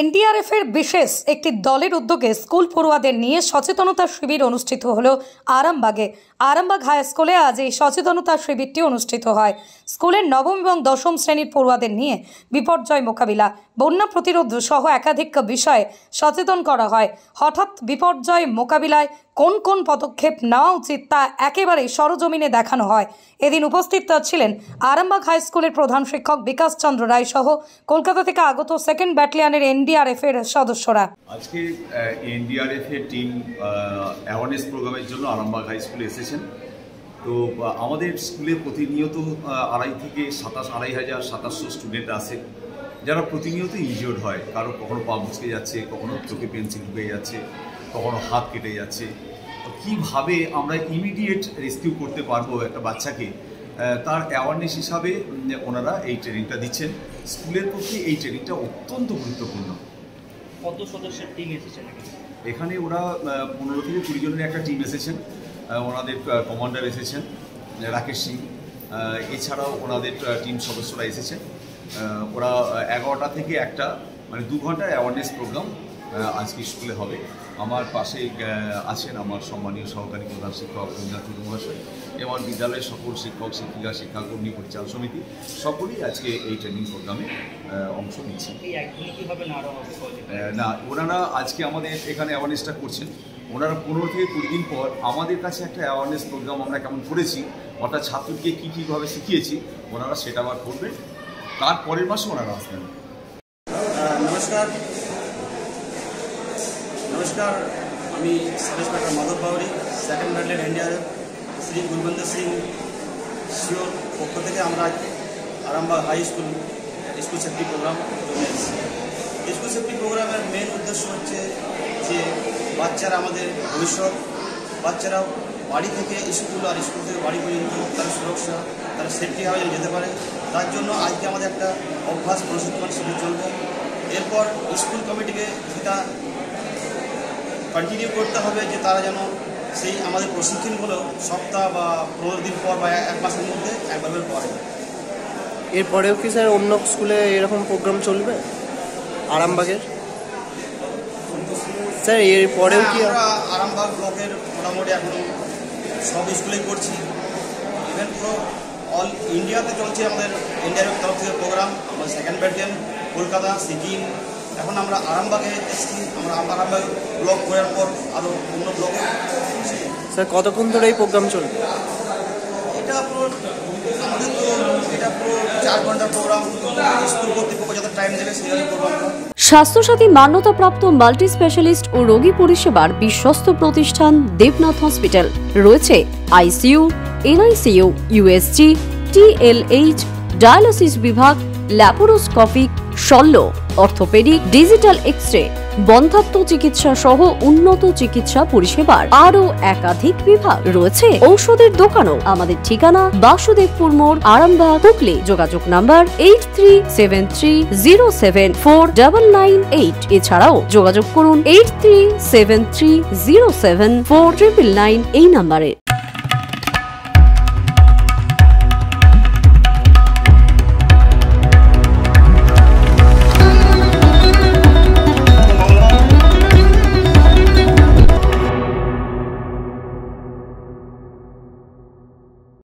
এনডিআরএফের বিশেষ একটি দলের উদ্যোগে স্কুল পড়ুয়াদের নিয়ে সচেতনতা শিবির অনুষ্ঠিত হলো আরামবাগে। আরামবাগ হাই স্কুলে আজ এই সচেতনতা শিবিরটি অনুষ্ঠিত হয়। স্কুলের নবম এবং দশম শ্রেণীর পড়ুয়াদের নিয়ে বিপর্যয় মোকাবিলা, বন্যা প্রতিরোধ সহ একাধিক বিষয়ে সচেতন করা হয়। হঠাৎ বিপর্যয় মোকাবিলায় কোন কোন পদক্ষেপ নেওয়া উচিত তা একেবারে সরজমিনে দেখানো হয়। এদিন উপস্থিত ছিলেন আরামবাগ হাই স্কুলের প্রধান শিক্ষক বিকাশ চন্দ্র রায় সহ কলকাতা থেকে আগত সেকেন্ড ব্যাটালিয়নের এনডিআরএফ এর সদস্যরা। আজকে এনডিআরএফ এর টিম অ্যাওয়ারনেস প্রোগ্রামের জন্য আরামবাগ হাই স্কুলে এসেছেন। তো আমাদের স্কুলে প্রতিনিয়ত 2,500 স্টুডেন্ট আছে, যারা প্রতিনিয়ত ইনজিওর্ড হয়। কারো কখনো পা মুচকে যাচ্ছে, কখনো চোখে পেন্সিল ঢুকে যাচ্ছে, কখনো হাত কেটে যাচ্ছে। কীভাবে আমরা ইমিডিয়েট রেস্কিউ করতে পারবো একটা বাচ্চাকে, তার অ্যাওয়ারনেস হিসাবে ওনারা এই ট্রেনিংটা দিচ্ছেন। স্কুলের পক্ষে এই ট্রেনিংটা অত্যন্ত গুরুত্বপূর্ণ। কত সদস্যের টিম এসেছেন এখানে? ওরা 15 থেকে 20 জনের একটা টিম এসেছেন। ওনাদের কমান্ডার এসেছেন রাকেশ সিং, এছাড়াও ওনাদের টিম সদস্যরা এসেছেন। ওরা 11টা থেকে 1টা মানে 2 ঘন্টার অ্যাওয়ারনেস প্রোগ্রাম আজকে স্কুলে হবে। আমার পাশে আছেন আমার সম্মানীয় সহকারী প্রধান শিক্ষক রবীন্দ্রনাথ টুডু মহাশয় এবং বিদ্যালয়ের সকল শিক্ষক শিক্ষিকা, শিক্ষাকর্মী, পরিচালন সমিতি সকলেই আজকে এই ট্রেনিং প্রোগ্রামে অংশ নিচ্ছেন। না, ওনারা আজকে আমাদের এখানে অ্যাওয়ারনেসটা করছেন। ওনারা 15 থেকে 20 দিন পর আমাদের কাছে একটা অ্যাওয়ারনেস প্রোগ্রাম আমরা কেমন করেছি, অর্থাৎ ছাত্রকে কীভাবে শিখিয়েছি, ওনারা সেটা আবার করবেন। তার পরের মাসে ওনারা আসবেন। নমস্কার, আমি sub inspector Madhab Bauri, second battalion NDRF Shri Gurbandar Singh সিওর পক্ষ থেকে আমরা Arambagh high school safety program চলে এসেছি। স্কুল সেফটি প্রোগ্রামের মেন উদ্দেশ্য হচ্ছে যে বাচ্চারা আমাদের ভবিষ্যৎ, বাচ্চারা বাড়ি থেকে স্কুল আর স্কুল থেকে বাড়ি পর্যন্ত তার সুরক্ষা, তারা সেফটিভাবে যেতে পারে, তার জন্য আজকে আমাদের একটা অভ্যাস প্রশিক্ষণ শিবির চলবে। এরপর স্কুল কমিটিকে সেটা কন্টিনিউ করতে হবে যে তারা যেন সেই আমাদের প্রশিক্ষণগুলো সপ্তাহ বা 15 দিন পর বা 1 মাসের মধ্যে একবার পড়ে। এরপরেও কি স্যার অন্য স্কুলে এরকম প্রোগ্রাম চলবে আরামবাগের? স্যার এরপরেও কি আমরা আরামবাগ ব্লকের মোটামুটি এখন সব স্কুলেই করছি। ইভেন পুরো অল ইন্ডিয়াতে চলছে আমাদের এনডিআরএফ তরফ থেকে প্রোগ্রাম। আমরা সেকেন্ড ব্যাটালিয়ন কলকাতা, সিকিম, এখন আমরা আরামবাগে এসেছি। আমরা আরামবাগ ব্লক করার পর আরও অন্য ব্লকে। স্যার কতক্ষণ ধরে এই প্রোগ্রাম চলবে? এটা পুরো আমাদের তো এটা পুরো 4 ঘন্টার প্রোগ্রাম। স্কুল কর্তৃপক্ষ যত টাইম দেবে সেইভাবে প্রোগ্রাম। স্বাস্থ্যসাথী মান্যতাপ্রাপ্ত মাল্টি স্পেশালিস্ট ও রোগী পরিষেবার বিশ্বস্ত প্রতিষ্ঠান দেবনাথ হসপিটাল। রয়েছে ICU, NICU, USG, TLH, dialysis বিভাগ, ল্যাপারোস্কোপিক, শল্য, অর্থোপেডিক, ডিজিটাল এক্স-রে, বন্ধ্যাত্ব চিকিৎসা সহ উন্নত চিকিৎসা পরিষেবার আরও একাধিক বিভাগ রয়েছে। ঔষধের দোকানও। আমাদের ঠিকানা বাসুদেবপুর মোড়, আরামবাগ, হুগলি। যোগাযোগ নাম্বার 8373074998। এছাড়াও যোগাযোগ করুন 8373074999 এই নাম্বারে।